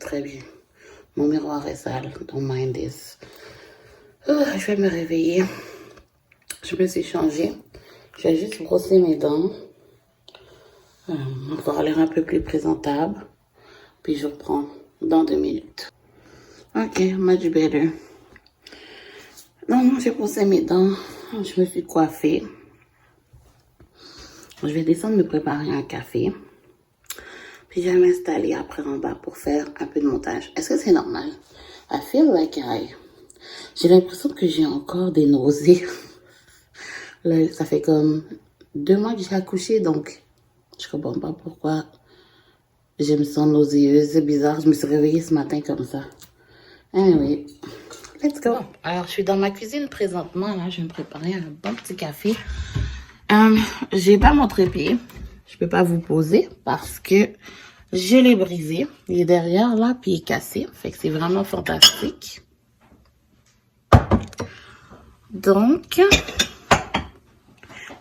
très bien. Mon miroir est sale. Don't mind this. Je vais me réveiller. Je me suis changée. Je vais juste brosser mes dents. Avoir l'air un peu plus présentable. Puis je reprends dans 2 minutes. Ok, much better. Donc, j'ai brossé mes dents. Je me suis coiffée. Je vais descendre me préparer un café. Puis je vais m'installer après en bas pour faire un peu de montage. Est-ce que c'est normal? I feel like j'ai l'impression que j'ai encore des nausées. Là, ça fait comme 2 mois que j'ai accouché, donc je comprends pas pourquoi je me sens nauséeuse. C'est bizarre, je me suis réveillée ce matin comme ça. Anyway, let's go. Bon, alors, je suis dans ma cuisine présentement. Là, je vais me préparer un bon petit café. J'ai pas mon trépied. Je peux pas vous poser parce que je l'ai brisé. Il est derrière là, puis il est cassé. Fait que c'est vraiment fantastique. Donc,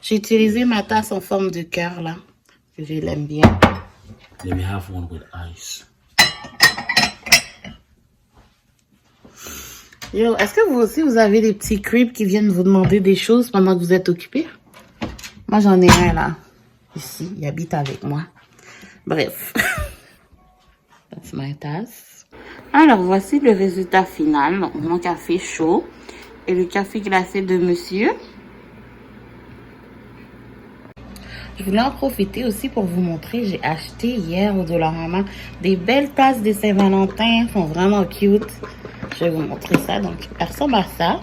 j'ai utilisé ma tasse en forme de cœur là, que je l'aime bien. Let me have one with ice. Yo, est-ce que vous aussi, vous avez des petits creeps qui viennent vous demander des choses pendant que vous êtes occupé? Moi, j'en ai un là. Ici, il habite avec moi. Bref. That's my tasse. Alors, voici le résultat final. Donc, mon café chaud et le café glacé de monsieur. Je voulais en profiter aussi pour vous montrer. J'ai acheté hier au Dollarama des belles tasses de Saint-Valentin. Elles sont vraiment cute. Je vais vous montrer ça. Donc, elles ressemblent à ça.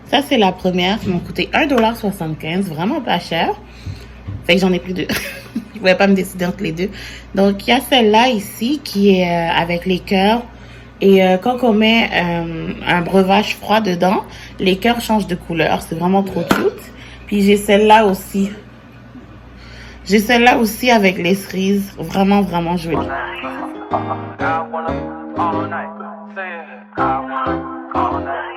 Ça, c'est la première. Ça m'a coûté 1,75 $. Vraiment pas cher. Fait que j'en ai pris 2. Je pouvais pas me décider entre les deux. Donc, il y a celle-là ici qui est avec les cœurs. Et quand on met un breuvage froid dedans, les cœurs changent de couleur. C'est vraiment trop cute. Puis j'ai celle-là aussi. J'ai celle-là aussi avec les cerises. Vraiment, vraiment jolie.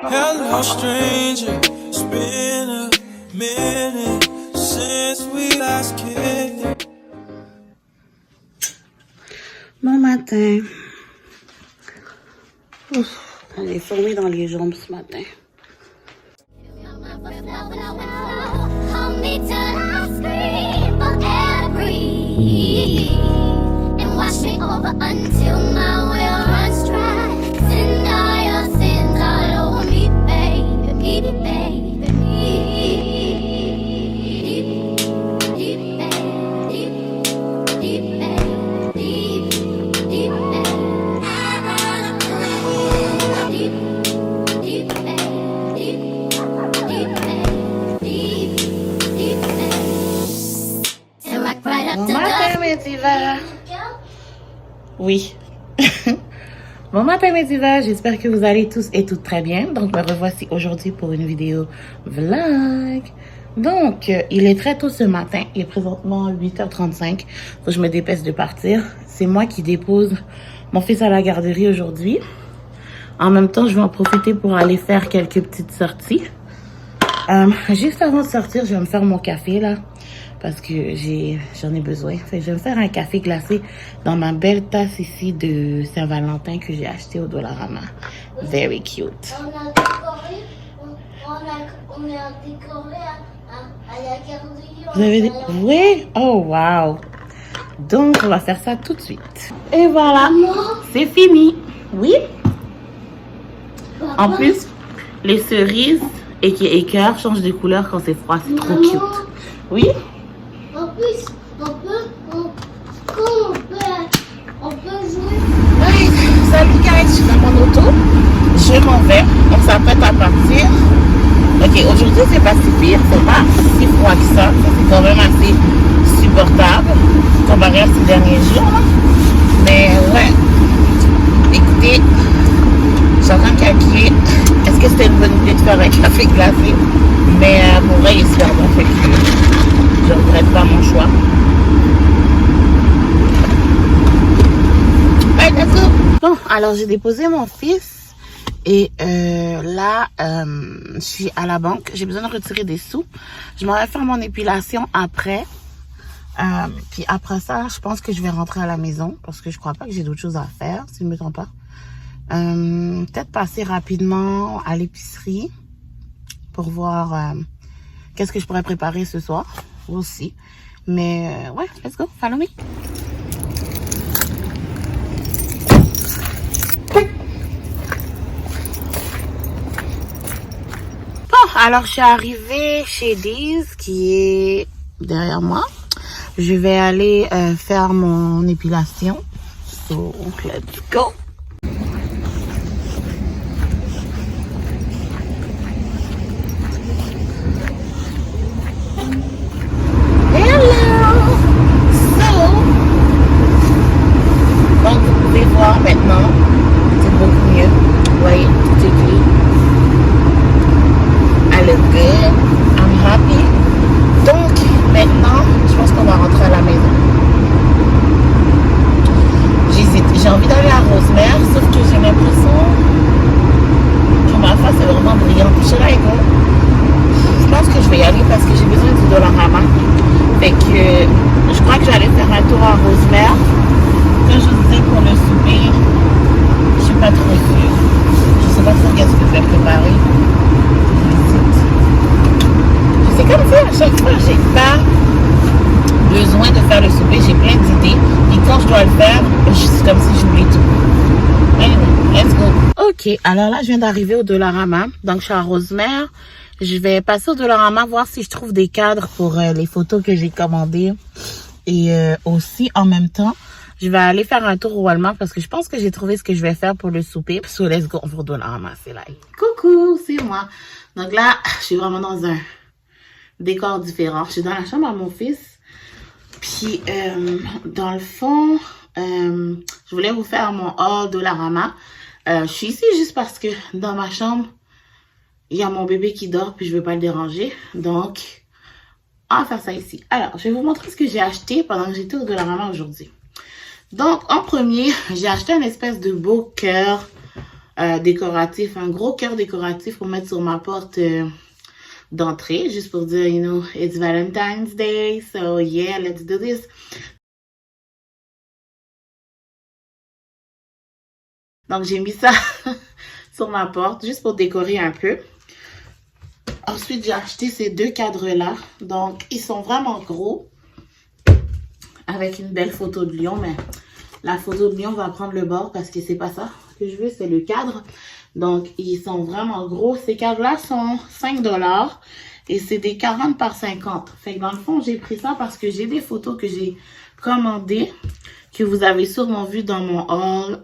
Hello stranger, it's been a minute since we last kicked. Bon matin. Ouf, j'ai fourmi dans les jambes ce matin. And wash me over until my will runs dry. Send all your sins all over me, baby, baby, Bon matin, mes divas. Oui. Bon matin, mes divas. J'espère que vous allez tous et toutes très bien. Donc, me revoici aujourd'hui pour une vidéo vlog. Donc, il est très tôt ce matin. Il est présentement 8h35. Faut que je me dépêche de partir. C'est moi qui dépose mon fils à la garderie aujourd'hui. En même temps, je vais en profiter pour aller faire quelques petites sorties. Juste avant de sortir, je vais me faire mon café là. Parce que j'en ai besoin. Fait que je vais me faire un café glacé dans ma belle tasse ici de Saint-Valentin que j'ai acheté au Dollarama. Very cute. On a décoré, on a décoré à la garderie. Vous avez des... Oui? Oh, wow. Donc, on va faire ça tout de suite. Et voilà. C'est fini. Oui? En plus, les cerises et cœurs changent de couleur quand c'est froid. C'est trop cute. Oui? En plus, on peut jouer. Oui, salut guys, je suis dans mon auto. Je m'en vais. On s'apprête à partir. Ok, aujourd'hui c'est pas si pire. C'est pas si froid que ça. C'est quand même assez supportable comparé à ces derniers jours. Mais ouais. Écoutez, je suis en train de calculer. Est-ce que c'était une bonne idée de faire un café glacé? Mais pour vrai, il est super bon. Fait que je ne regrette pas mon choix. Ouais, let's go. Bon, alors j'ai déposé mon fils et là, je suis à la banque. J'ai besoin de retirer des sous. Je m'en vais faire mon épilation après. Puis après ça, je pense que je vais rentrer à la maison parce que je crois pas que j'ai d'autres choses à faire, si je ne me trompe pas. Peut-être passer rapidement à l'épicerie pour voir qu'est-ce que je pourrais préparer ce soir aussi. Mais ouais, let's go, follow me. Bon, alors je suis arrivée chez Deez qui est derrière moi. Je vais aller faire mon épilation. So, let's go. Maintenant, c'est beaucoup mieux. Vous voyez, tout est clean. I look good. I'm happy. Donc, maintenant, je pense qu'on va rentrer à la maison. J'hésite. J'ai envie d'aller à Rosemère, sauf que j'ai l'impression que ma face est vraiment brillante. Je pense que je vais y aller parce que j'ai besoin du Dollarama. Fait que je crois que j'allais faire un tour à Rosemère. Comme je disais pour le souper, je suis pas trop sûre. Je sais pas trop qu'est-ce que je vais préparer. C'est comme ça, à chaque fois, j'ai pas besoin de faire le souper. J'ai plein d'idées. Et quand je dois le faire, c'est comme si j'oublie tout. Anyway, let's go. Ok, alors là, je viens d'arriver au Dollarama. Donc, je suis à Rosemère. Je vais passer au Dollarama voir si je trouve des cadres pour les photos que j'ai commandées. Et aussi, en même temps, je vais aller faire un tour au Walmart parce que je pense que j'ai trouvé ce que je vais faire pour le souper. So, let's go, on va donner ramasser là. Coucou, c'est moi. Donc là, je suis vraiment dans un décor différent. Je suis dans la chambre à mon fils. Puis, dans le fond, je voulais vous faire mon haul Dollarama. Je suis ici juste parce que dans ma chambre, il y a mon bébé qui dort puis je veux pas le déranger. Donc, on va faire ça ici. Alors, je vais vous montrer ce que j'ai acheté pendant que j'étais au Dollarama aujourd'hui. Donc, en premier, j'ai acheté une espèce de beau cœur décoratif, un gros cœur décoratif pour mettre sur ma porte d'entrée, juste pour dire, you know, it's Valentine's Day, so yeah, let's do this. Donc, j'ai mis ça sur ma porte, juste pour décorer un peu. Ensuite, j'ai acheté ces deux cadres-là. Donc, ils sont vraiment gros. Avec une belle photo de lion, mais la photo de lion va prendre le bord parce que c'est pas ça que je veux, c'est le cadre. Donc, ils sont vraiment gros. Ces cadres-là sont 5$ et c'est des 40 par 50. Fait que dans le fond, j'ai pris ça parce que j'ai des photos que j'ai commandées que vous avez sûrement vu dans mon haul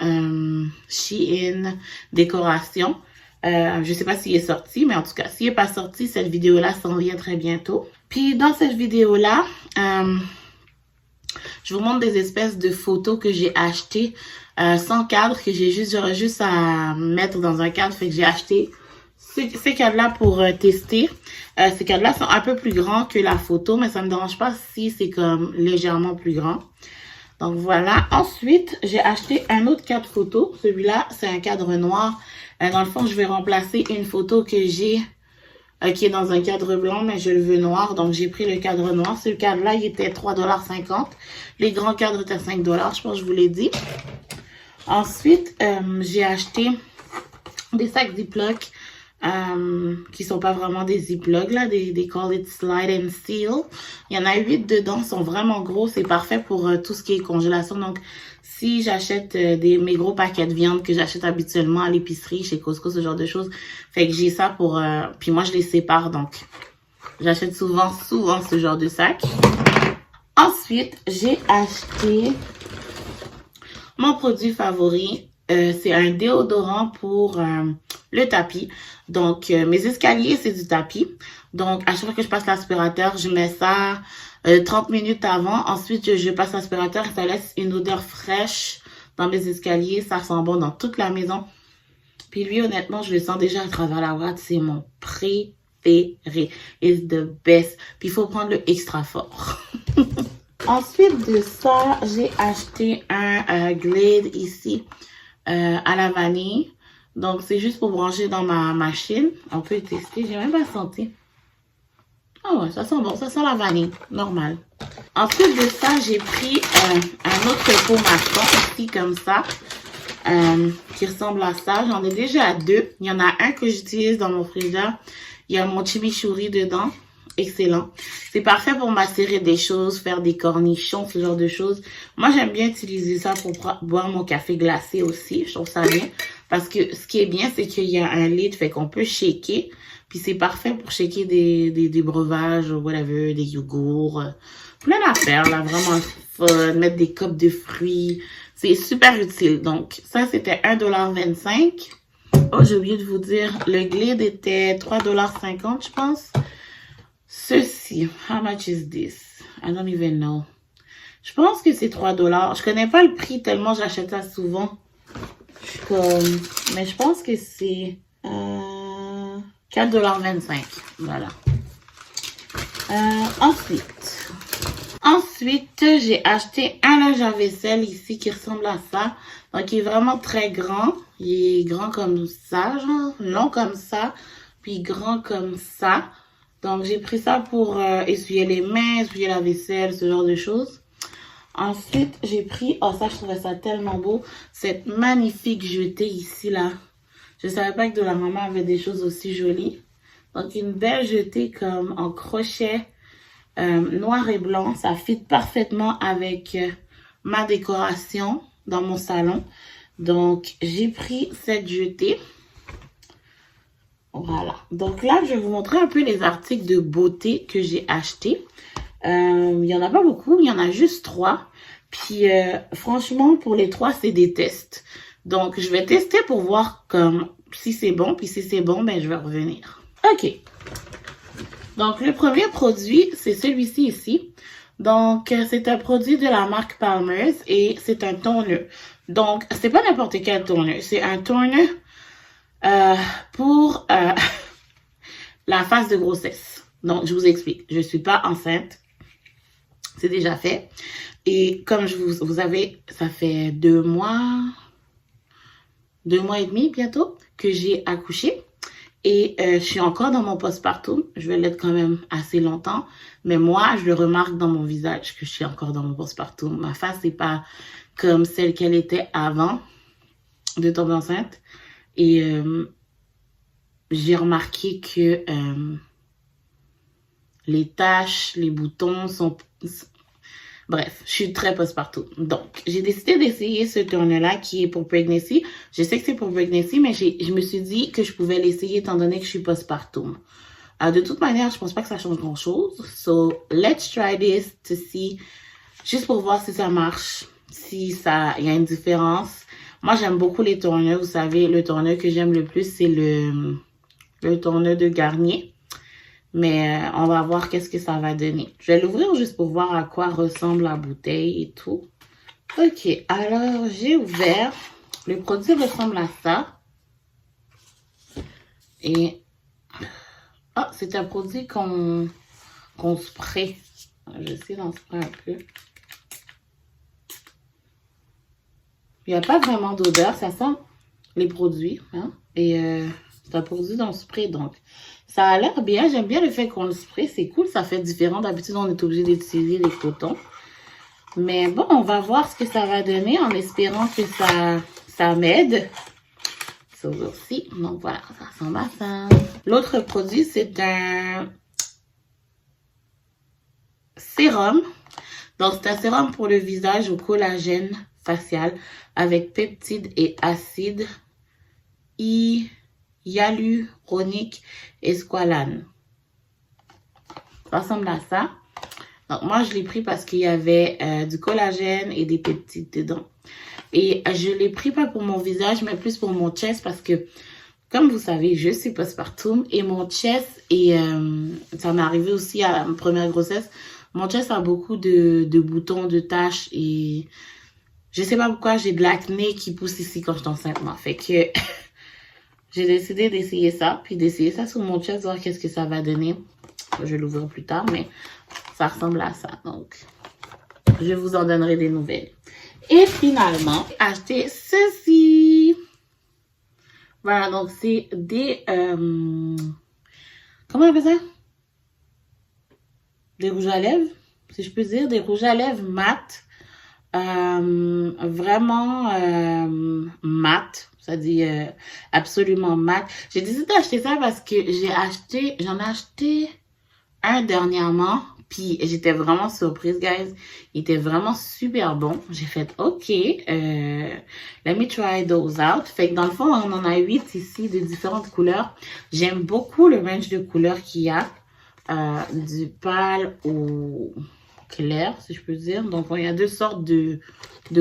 Shein décoration. Je sais pas s'il est sorti, mais en tout cas, s'il n'est pas sorti, cette vidéo-là s'en vient très bientôt. Puis, dans cette vidéo-là, je vous montre des espèces de photos que j'ai achetées sans cadre, que j'aurais juste à mettre dans un cadre. Fait que j'ai acheté ces cadres-là pour tester. Ces cadres-là sont un peu plus grands que la photo, mais ça ne me dérange pas si c'est comme légèrement plus grand. Donc voilà. Ensuite, j'ai acheté un autre cadre photo. Celui-là, c'est un cadre noir. Dans le fond, je vais remplacer une photo que j'ai qui est dans un cadre blanc, mais je le veux noir. Donc, j'ai pris le cadre noir. Ce cadre-là, il était 3,50 $. Les grands cadres étaient 5 $, je pense que je vous l'ai dit. Ensuite, j'ai acheté des sacs Ziploc qui sont pas vraiment des Ziploc, là, des Call It Slide and Seal. Il y en a 8 dedans, ils sont vraiment gros. C'est parfait pour tout ce qui est congélation. Donc, si j'achète mes gros paquets de viande que j'achète habituellement à l'épicerie, chez Costco, ce genre de choses, fait que j'ai ça pour... puis moi, je les sépare, donc j'achète souvent ce genre de sac. Ensuite, j'ai acheté mon produit favori. C'est un déodorant pour le tapis. Donc, mes escaliers, c'est du tapis. Donc, à chaque fois que je passe l'aspirateur, je mets ça 30 minutes avant. Ensuite, je passe l'aspirateur et ça laisse une odeur fraîche dans mes escaliers. Ça sent bon dans toute la maison. Puis lui, honnêtement, je le sens déjà à travers la boîte. C'est mon préféré. It's the best. Puis, il faut prendre le extra fort. Ensuite de ça, j'ai acheté un Glade ici à la vanille. Donc, c'est juste pour brancher dans ma machine. On peut tester. J'ai même pas senti. Ah ouais, ça sent bon. Ça sent la vanille. Normal. Ensuite de ça, j'ai pris un autre pot maçon ici comme ça. Qui ressemble à ça. J'en ai déjà deux. Il y en a un que j'utilise dans mon frigidaire. Il y a mon chimichurri dedans. Excellent. C'est parfait pour macérer des choses, faire des cornichons, ce genre de choses. Moi, j'aime bien utiliser ça pour boire mon café glacé aussi. Je trouve ça bien. Parce que ce qui est bien, c'est qu'il y a un lid, fait qu'on peut shaker. Puis c'est parfait pour shaker des breuvages, whatever, des yogourts. Plein d'affaires, là. Vraiment fun. Mettre des copes de fruits. C'est super utile. Donc, ça, c'était 1,25 $. Oh, j'ai oublié de vous dire, le Glade était 3,50 $, je pense. Ceci, how much is this? I don't even know. Je pense que c'est 3 $. Je connais pas le prix tellement j'achète ça souvent. Mais je pense que c'est 4,25 $. Voilà. Ensuite, j'ai acheté un linge à vaisselle ici qui ressemble à ça. Donc, il est vraiment très grand. Il est grand comme ça, genre long comme ça, puis grand comme ça. Donc, j'ai pris ça pour essuyer les mains, essuyer la vaisselle, ce genre de choses. Ensuite, j'ai pris, oh ça, je trouvais ça tellement beau, cette magnifique jetée ici, là. Je savais pas que Dollarama avait des choses aussi jolies. Donc, une belle jetée comme en crochet noir et blanc. Ça fit parfaitement avec ma décoration dans mon salon. Donc, j'ai pris cette jetée. Voilà. Donc là, je vais vous montrer un peu les articles de beauté que j'ai achetés. Il n'y en a pas beaucoup. Il y en a juste 3. Puis, franchement, pour les 3, c'est des tests. Donc, je vais tester pour voir comme si c'est bon. Puis, si c'est bon, ben, je vais revenir. OK. Donc, le premier produit, c'est celui-ci ici. Donc, c'est un produit de la marque Palmer's et c'est un toner. Donc, c'est pas n'importe quel toner. C'est un toner pour la phase de grossesse. Donc, je vous explique. Je suis pas enceinte. C'est déjà fait. Et comme vous avez, ça fait 2 mois et demi bientôt que j'ai accouché. Et je suis encore dans mon postpartum. Je vais l'être quand même assez longtemps. Mais moi, je le remarque dans mon visage que je suis encore dans mon postpartum. Ma face n'est pas comme celle qu'elle était avant de tomber enceinte. Et j'ai remarqué que les taches, les boutons sont... Bref, je suis très postpartum. Donc, j'ai décidé d'essayer ce toner-là qui est pour pregnancy. Je sais que c'est pour pregnancy, mais je me suis dit que je pouvais l'essayer étant donné que je suis postpartum. De toute manière, je pense pas que ça change grand-chose. So, let's try this to see. Juste pour voir si ça marche, si ça, il y a une différence. Moi, j'aime beaucoup les toners. Vous savez, le toner que j'aime le plus, c'est le toner de Garnier. Mais on va voir qu'est-ce que ça va donner. Je vais l'ouvrir juste pour voir à quoi ressemble la bouteille et tout. Ok, alors j'ai ouvert. Le produit ressemble à ça. Et... ah, c'est un produit qu'on spray. J'essaie d'en sprayer un peu. Il n'y a pas vraiment d'odeur, ça sent les produits. Hein? Et c'est un produit dans le spray, donc ça a l'air bien. J'aime bien le fait qu'on le spray, c'est cool, ça fait différent. D'habitude, on est obligé d'utiliser les cotons. Mais bon, on va voir ce que ça va donner en espérant que ça m'aide. Ça aussi. Donc voilà, ça ressemble à ça. L'autre produit, c'est un sérum. Donc, c'est un sérum pour le visage au collagène facial avec peptides et acide hyaluronique et squalane. Ça ressemble à ça. Donc, moi, je l'ai pris parce qu'il y avait du collagène et des peptides dedans. Et je l'ai pris pas pour mon visage, mais plus pour mon chest parce que, comme vous savez, je suis postpartum et mon chest, et ça m'est arrivé aussi à ma première grossesse, mon chest a beaucoup de boutons, de taches et je sais pas pourquoi j'ai de l'acné qui pousse ici quand je suis enceinte. Fait que j'ai décidé d'essayer ça, puis d'essayer ça sur mon chest, voir qu'est-ce que ça va donner. Je vais l'ouvrir plus tard, mais ça ressemble à ça. Donc, je vous en donnerai des nouvelles. Et finalement, j'ai acheté ceci. Voilà, donc c'est des... comment on appelle ça? des rouges à lèvres, si je peux dire, des rouges à lèvres mat. Vraiment mat, ça dit absolument mat. J'ai décidé d'acheter ça parce que j'en ai acheté un dernièrement, puis j'étais vraiment surprise, guys. Il était vraiment super bon. J'ai fait OK, let me try those out. Fait que dans le fond, on en a 8 ici de différentes couleurs. J'aime beaucoup le range de couleurs qu'il y a, du pâle au clair, si je peux dire. Donc, il y a deux sortes de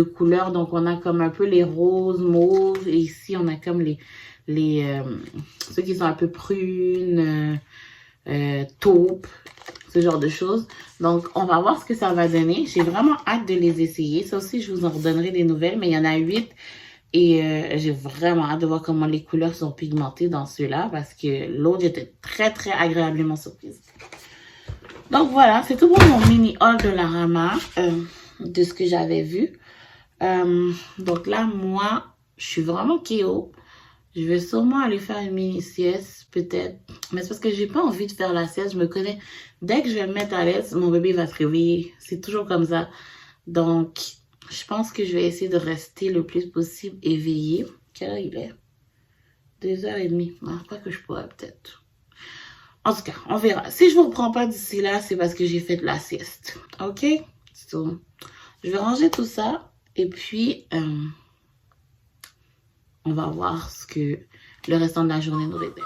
couleurs. Donc, on a comme un peu les roses, mauves. Et ici, on a comme ceux qui sont un peu prunes, taupe, ce genre de choses. Donc, on va voir ce que ça va donner. J'ai vraiment hâte de les essayer. Ça aussi, je vous en redonnerai des nouvelles. Mais il y en a 8. Et j'ai vraiment hâte de voir comment les couleurs sont pigmentées dans ceux-là. Parce que l'autre, j'étais très, très agréablement surprise. Donc voilà, c'est tout pour mon mini haul de Larama, de ce que j'avais vu. Donc là, moi, je suis vraiment KO. Je vais sûrement aller faire une mini sieste, peut-être. Mais c'est parce que j'ai pas envie de faire la sieste. Je me connais. Dès que je vais me mettre à l'aise, mon bébé va se réveiller. C'est toujours comme ça. Donc, je pense que je vais essayer de rester le plus possible éveillée. Quelle heure il est? 2h30. Non, je crois que je pourrais peut-être. En tout cas, on verra. Si je vous reprends pas d'ici là, c'est parce que j'ai fait la sieste. OK? So, je vais ranger tout ça. Et puis, on va voir ce que le restant de la journée nous révèle.